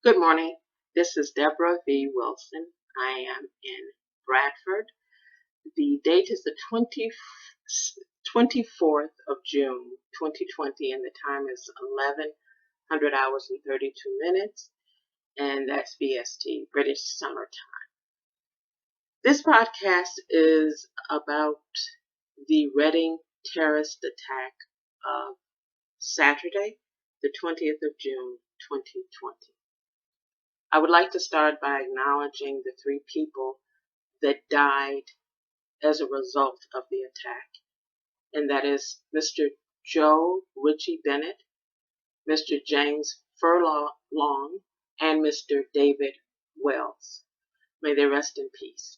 Good morning. This is DebraVWilson. I am in Bradford. The date is the 24th of June, 2020, and the time is 1100 hours and 32 minutes, and that's BST, British Summer Time. This podcast is about the Reading terrorist attack of Saturday, the 20th of June, 2020. I would like to start by acknowledging the 3 people that died as a result of the attack, and that is Mr. Joe Ritchie-Bennett, Mr. James Furlong, and Mr. David Wells. May they rest in peace.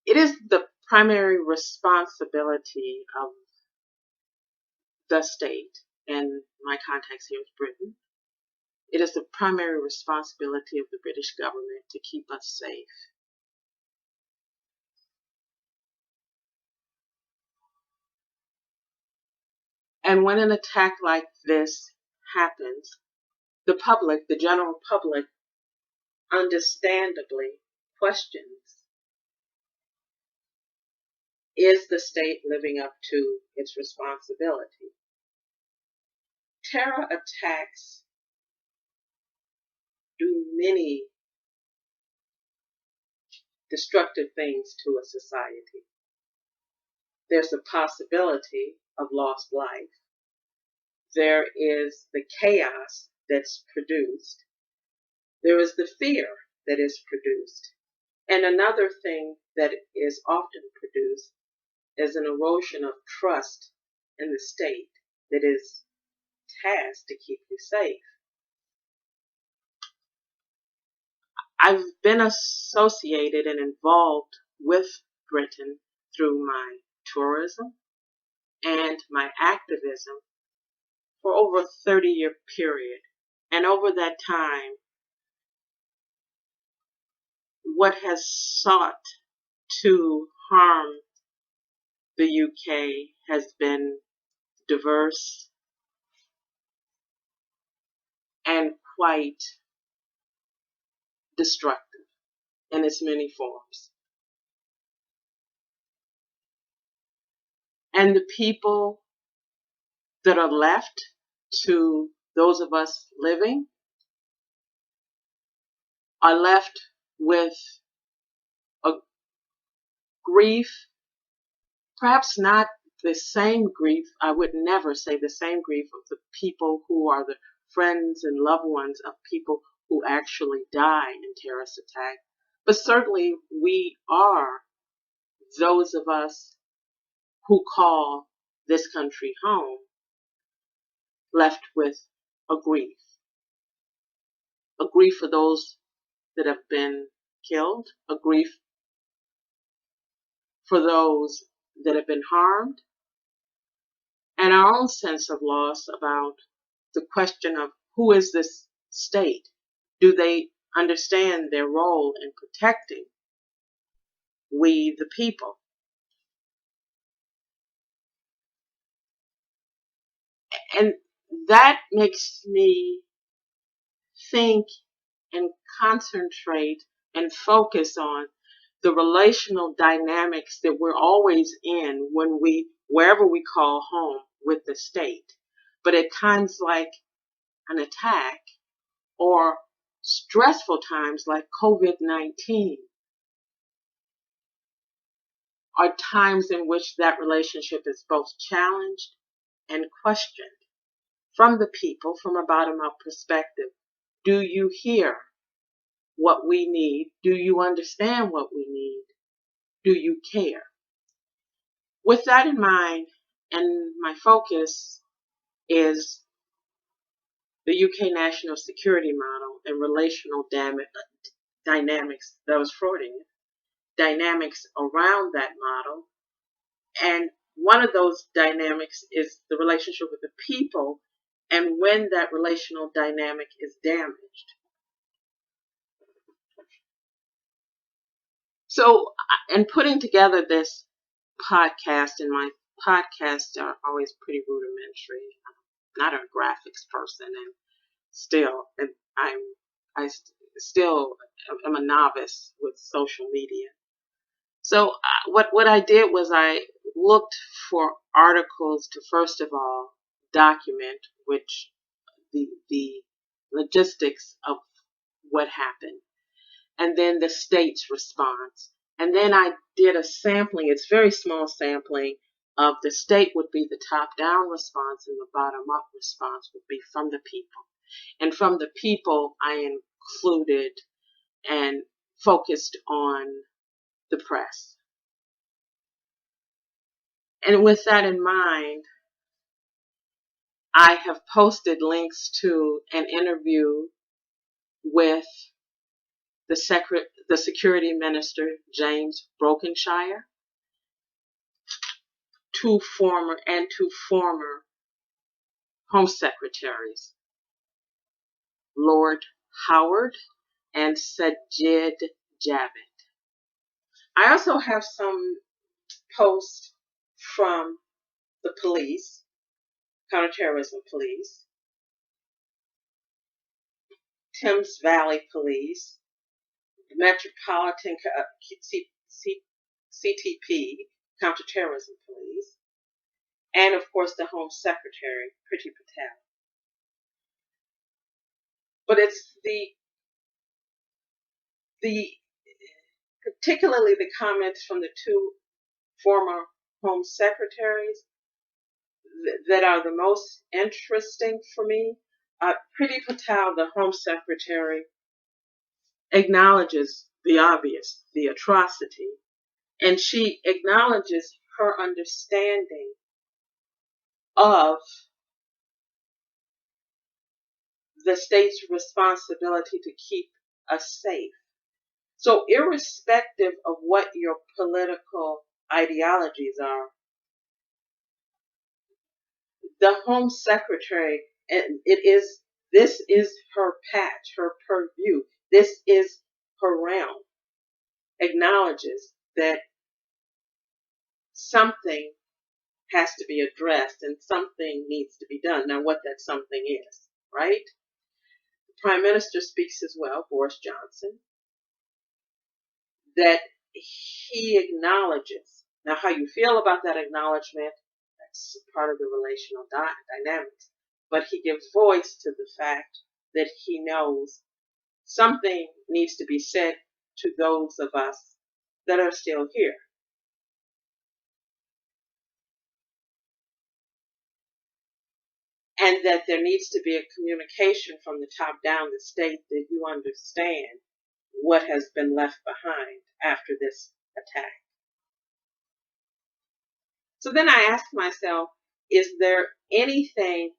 It is the primary responsibility of the state, and my context here is Britain. It is the primary responsibility of the British government to keep us safe. And when an attack like this happens, the public, the general public, understandably questions, is the state living up to its responsibility? Terror attacks do many destructive things to a society. There's the possibility of lost life. There is the chaos that's produced. There is the fear that is produced. And another thing that is often produced is an erosion of trust in the state that is tasked to keep you safe. I've been associated and involved with Britain through my tourism and my activism for over a 30-year period. And over that time, what has sought to harm the UK has been diverse and quite destructive in its many forms. And the people that are left to those of us living are left with a grief, perhaps not the same grief. I would never say the same grief of the people who are the friends and loved ones of people who actually die in terrorist attack. But certainly we are those of us who call this country home left with a grief for those that have been killed, a grief for those that have been harmed, and our own sense of loss about the question of who is this state? Do they understand their role in protecting we the people? And that makes me think and concentrate and focus on the relational dynamics that we're always in wherever we call home with the state. But at times like an attack or stressful times like COVID-19 are times in which that relationship is both challenged and questioned from the people from a bottom-up perspective. Do you hear what we need? Do you understand what we need? Do you care? With that in mind, and my focus is the UK national security model and relational dynamics, that was Freudian, dynamics around that model. And one of those dynamics is the relationship with the people and when that relational dynamic is damaged. So, in putting together this podcast, and my podcasts are always pretty rudimentary. I'm not a graphics person, and still, and I still am a novice with social media. So what I did was I looked for articles to first of all document which the logistics of what happened, and then the state's response. And then I did a sampling, it's very small sampling, of the state would be the top-down response and the bottom-up response would be from the people. And from the people, I included and focused on the press. And with that in mind, I have posted links to an interview with the Security Minister, James Brokenshire, two former Home Secretaries, Lord Howard and Sajid Javid. I also have some posts from the police, counterterrorism police, Thames Valley Police, Metropolitan CTP, counterterrorism police, and of course the Home Secretary, Priti Patel. But it's particularly the comments from the two former Home Secretaries that are the most interesting for me. Priti Patel, the Home Secretary, acknowledges the obvious, the atrocity, and she acknowledges her understanding of the state's responsibility to keep us safe. So irrespective of what your political ideologies are, the Home Secretary, and this is her patch, her purview, this is her realm, acknowledges that something has to be addressed and something needs to be done. Now, what that something is, right? The Prime Minister speaks as well, Boris Johnson, that he acknowledges. Now, how you feel about that acknowledgement, that's part of the relational dynamics. But he gives voice to the fact that he knows something needs to be said to those of us that are still here. And that there needs to be a communication from the top down, the state, that you understand what has been left behind after this attack. So then I asked myself, is there anything,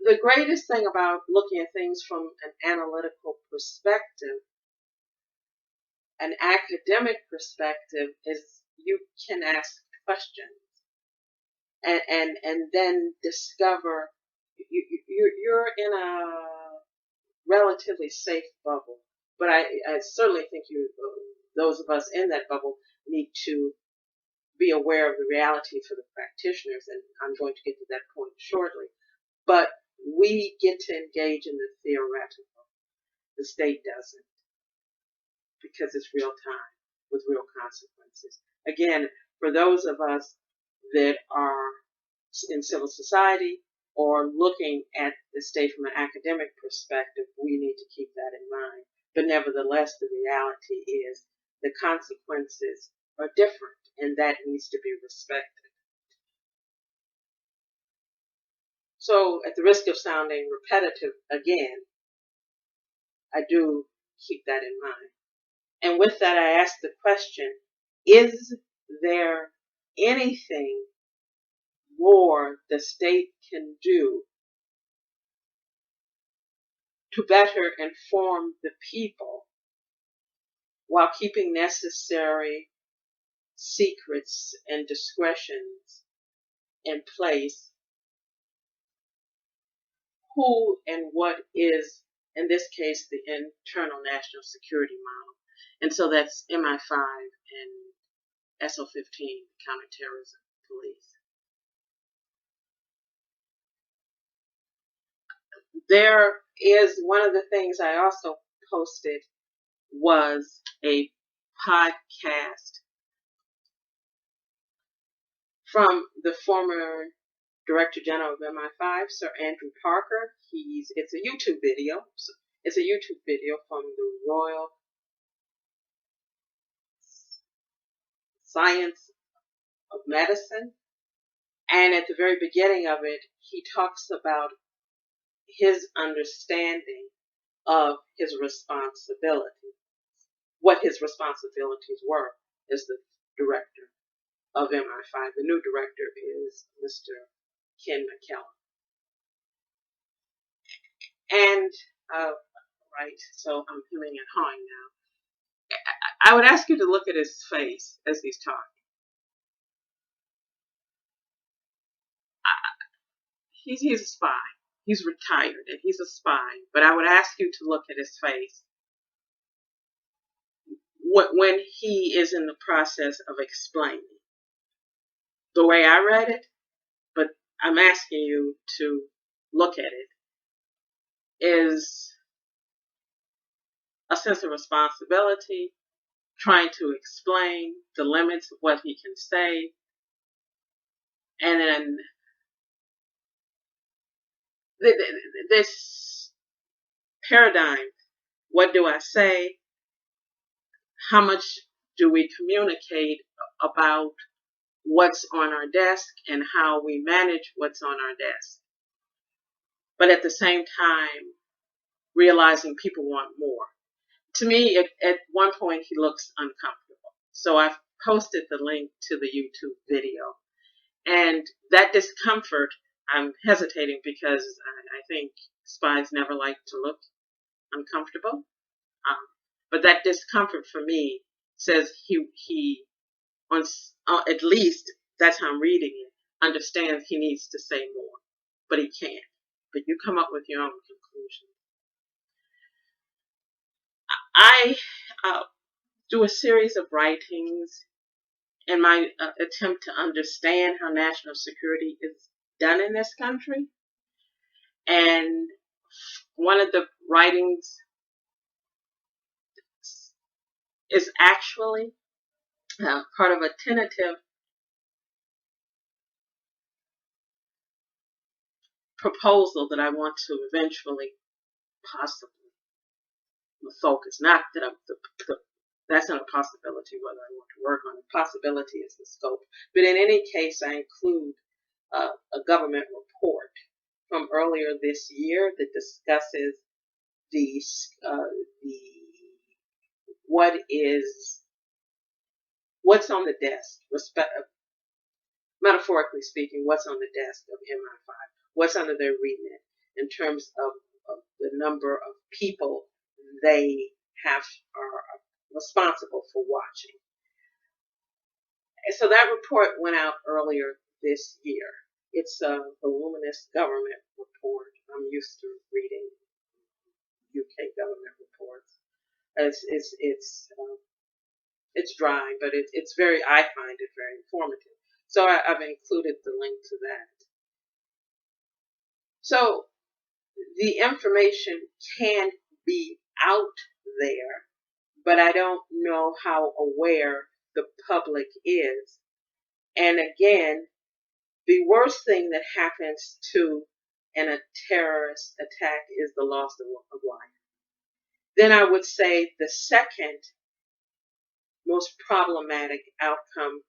the greatest thing about looking at things from an analytical perspective, an academic perspective, is you can ask questions and then discover you're in a relatively safe bubble. But I certainly think those of us in that bubble need to be aware of the reality for the practitioners, and I'm going to get to that point shortly. But we get to engage in the theoretical. The state doesn't, because it's real time with real consequences. Again, for those of us that are in civil society or looking at the state from an academic perspective, we need to keep that in mind. But nevertheless, the reality is the consequences are different, and that needs to be respected. So, at the risk of sounding repetitive again, I do keep that in mind. And with that, I ask the question, is there anything more the state can do to better inform the people while keeping necessary secrets and discretions in place? Who and what is, in this case, the internal national security model? And so that's MI5 and SO15, counterterrorism police. there is one of the things I also posted was a podcast from the former Director General of MI5, Sir Andrew Parker. It's a YouTube video. It's a YouTube video from the Royal Science of Medicine. And at the very beginning of it, he talks about his understanding of his responsibility, what his responsibilities were as the director of MI5. The new director is Mr. Khin Mikkel. And, right, so I'm hemming and hawing now. I would ask you to look at his face as he's talking. He's a spy. He's retired and he's a spy. But I would ask you to look at his face when he is in the process of explaining the way I read it. But I'm asking you to look at it. Is a sense of responsibility, trying to explain the limits of what he can say, and then this paradigm, what do I say? How much do we communicate about what's on our desk and how we manage what's on our desk? But at the same time, realizing people want more. To me, at one point, he looks uncomfortable. So I've posted the link to the YouTube video. And that discomfort, I'm hesitating because I think spies never like to look uncomfortable. But that discomfort for me says he at least that's how I'm reading it, understands he needs to say more, but he can't. But you come up with your own conclusion. I do a series of writings in my attempt to understand how national security is done in this country. And one of the writings is actually part of a tentative proposal that I want to eventually possibly focus. Not that that's not a possibility whether I want to work on it. Possibility is the scope. But in any case, I include a government report from earlier this year that discusses what's on the desk, metaphorically speaking, what's on the desk of MI5, what's under their remit in terms of the number of people they are responsible for watching. And so that report went out earlier this year. It's a voluminous government report. I'm used to reading UK government reports. It's dry, but I find it very informative. So I've included the link to that. So the information can be out there, but I don't know how aware the public is. And again, the worst thing that happens to a terrorist attack is the loss of life. Then I would say the second most problematic outcome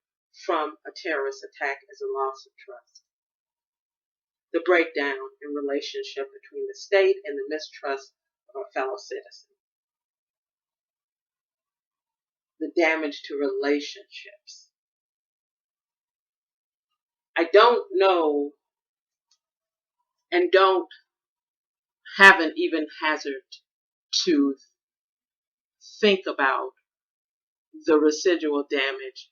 from a terrorist attack is a loss of trust. The breakdown in relationship between the state and the mistrust of our fellow citizens. The damage to relationships. I don't know and don't have an even hazard to think about the residual damage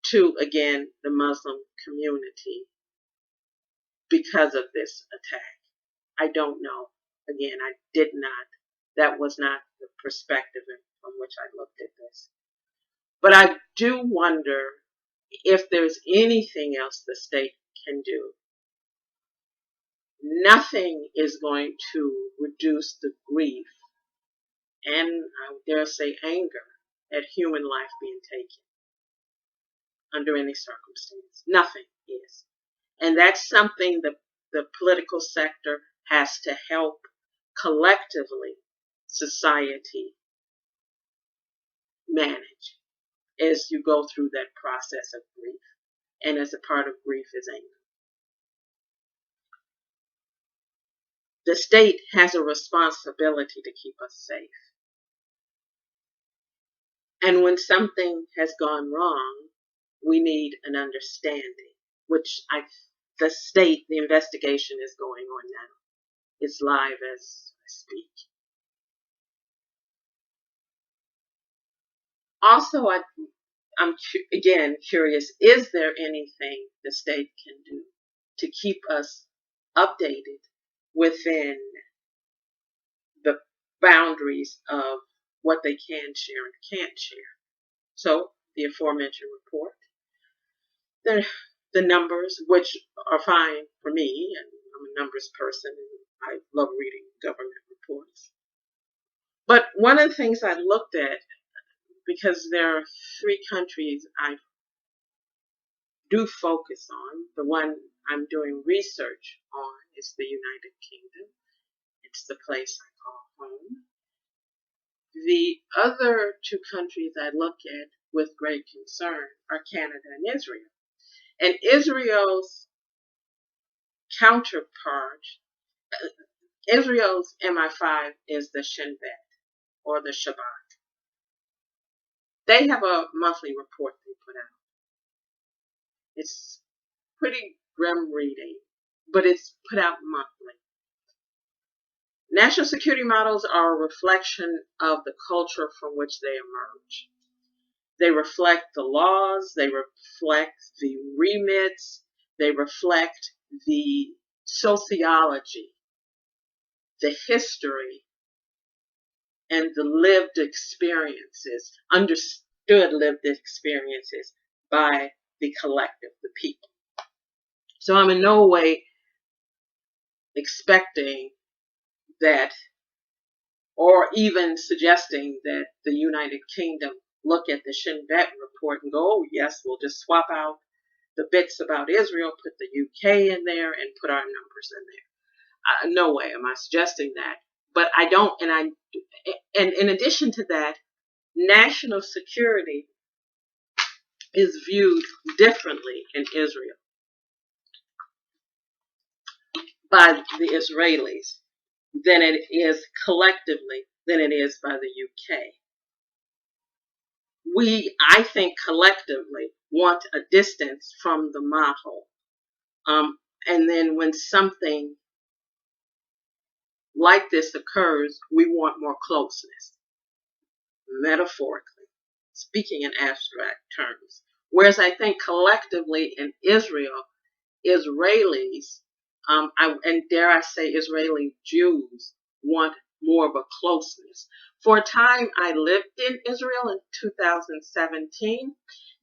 to, again, the Muslim community because of this attack. I don't know. Again, I did not. That was not the perspective from which I looked at this. But I do wonder if there's anything else the state can do nothing is going to reduce the grief and, I would dare say, anger at human life being taken under any circumstance. Nothing is. And that's something the political sector has to help collectively society manage as you go through that process of grief. And as a part of grief is anger. The state has a responsibility to keep us safe. And when something has gone wrong, we need an understanding, which the investigation is going on now. It's live as I speak. Also, I'm again curious, is there anything the state can do to keep us updated within the boundaries of what they can share and can't share? So, the aforementioned report, the numbers, which are fine for me, and I'm a numbers person, and I love reading government reports. But one of the things I looked at, because there are 3 countries I do focus on. The one I'm doing research on is the United Kingdom. It's the place I call home. The other 2 countries I look at with great concern are Canada and Israel. And Israel's counterpart, Israel's MI5 is the Shin Bet or the Shabbat. They have a monthly report they put out. It's pretty grim reading, but it's put out monthly. National security models are a reflection of the culture from which they emerge. They reflect the laws, they reflect the remits, they reflect the sociology, the history, and the lived experiences, understood lived experiences by the collective, the people. So I'm in no way expecting that, or even suggesting that the United Kingdom look at the Shin Bet report and go, oh yes, we'll just swap out the bits about Israel, put the UK in there, and put our numbers in there. No way am I suggesting that. But I don't, and in addition to that, national security is viewed differently in Israel by the Israelis than it is collectively than it is by the UK. We, I think, collectively want a distance from the model. And then when something like this occurs, we want more closeness, metaphorically, speaking in abstract terms. Whereas I think collectively in Israel, Israelis, and dare I say Israeli Jews, want more of a closeness. For a time, I lived in Israel in 2017,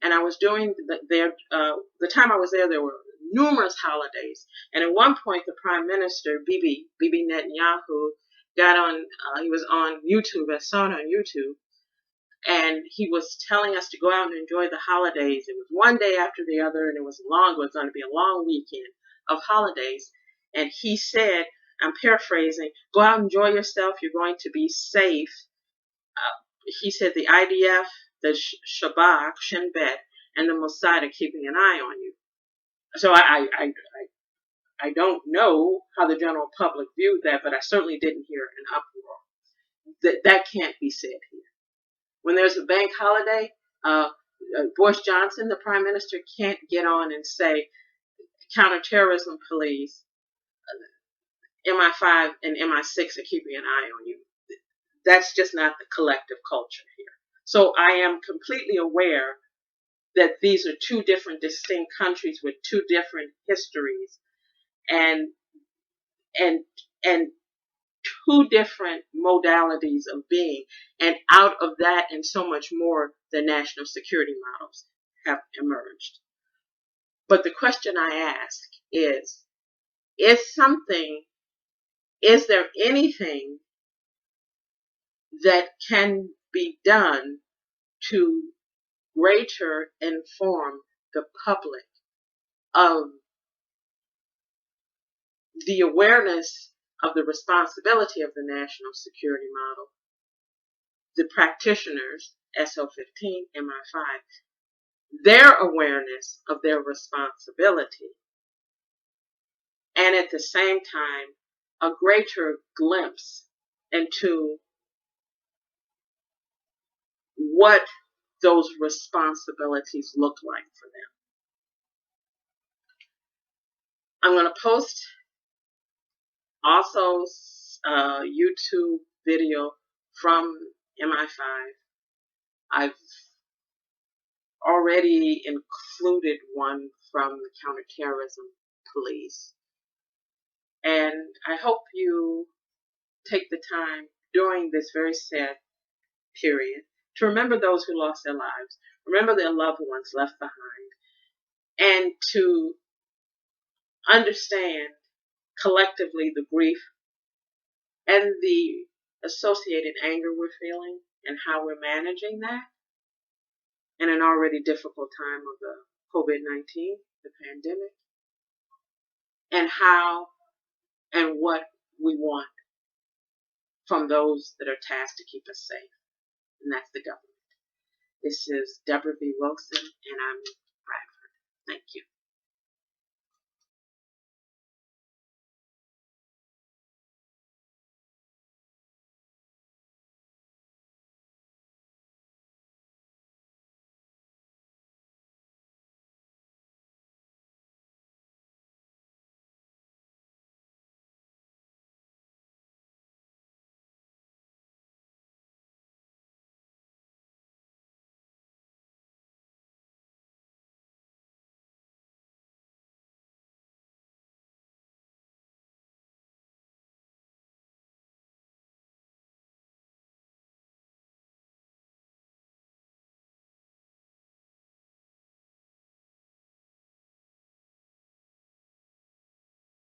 and I was doing the time I was there were numerous holidays. And at one point, the Prime Minister, Bibi Netanyahu, he was on YouTube, I saw it on YouTube, and he was telling us to go out and enjoy the holidays. It was one day after the other, and it was going to be a long weekend of holidays. And he said, I'm paraphrasing, go out and enjoy yourself. You're going to be safe. He said the IDF, the Shabak, Shin Bet, and the Mossad are keeping an eye on you. So I don't know how the general public viewed that, but I certainly didn't hear an uproar. That can't be said here. When there's a bank holiday, Boris Johnson, the Prime Minister, can't get on and say, counterterrorism police, MI5 and MI6 are keeping an eye on you. That's just not the collective culture here. So I am completely aware that these are 2 different distinct countries with 2 different histories and 2 different modalities of being. And out of that and so much more, the national security models have emerged. But the question I ask is, is there anything that can be done to greater inform the public of the awareness of the responsibility of the national security model, the practitioners, SO15, MI5, their awareness of their responsibility, and at the same time, a greater glimpse into what those responsibilities look like for them. I'm going to post also a YouTube video from MI5. I've already included one from the counterterrorism police. And I hope you take the time during this very sad period to remember those who lost their lives, remember their loved ones left behind, and to understand collectively the grief and the associated anger we're feeling and how we're managing that in an already difficult time of the COVID-19, the pandemic, and how and what we want from those that are tasked to keep us safe, and that's the government. This is DebraVWilson, and I'm in Bradford. Thank you.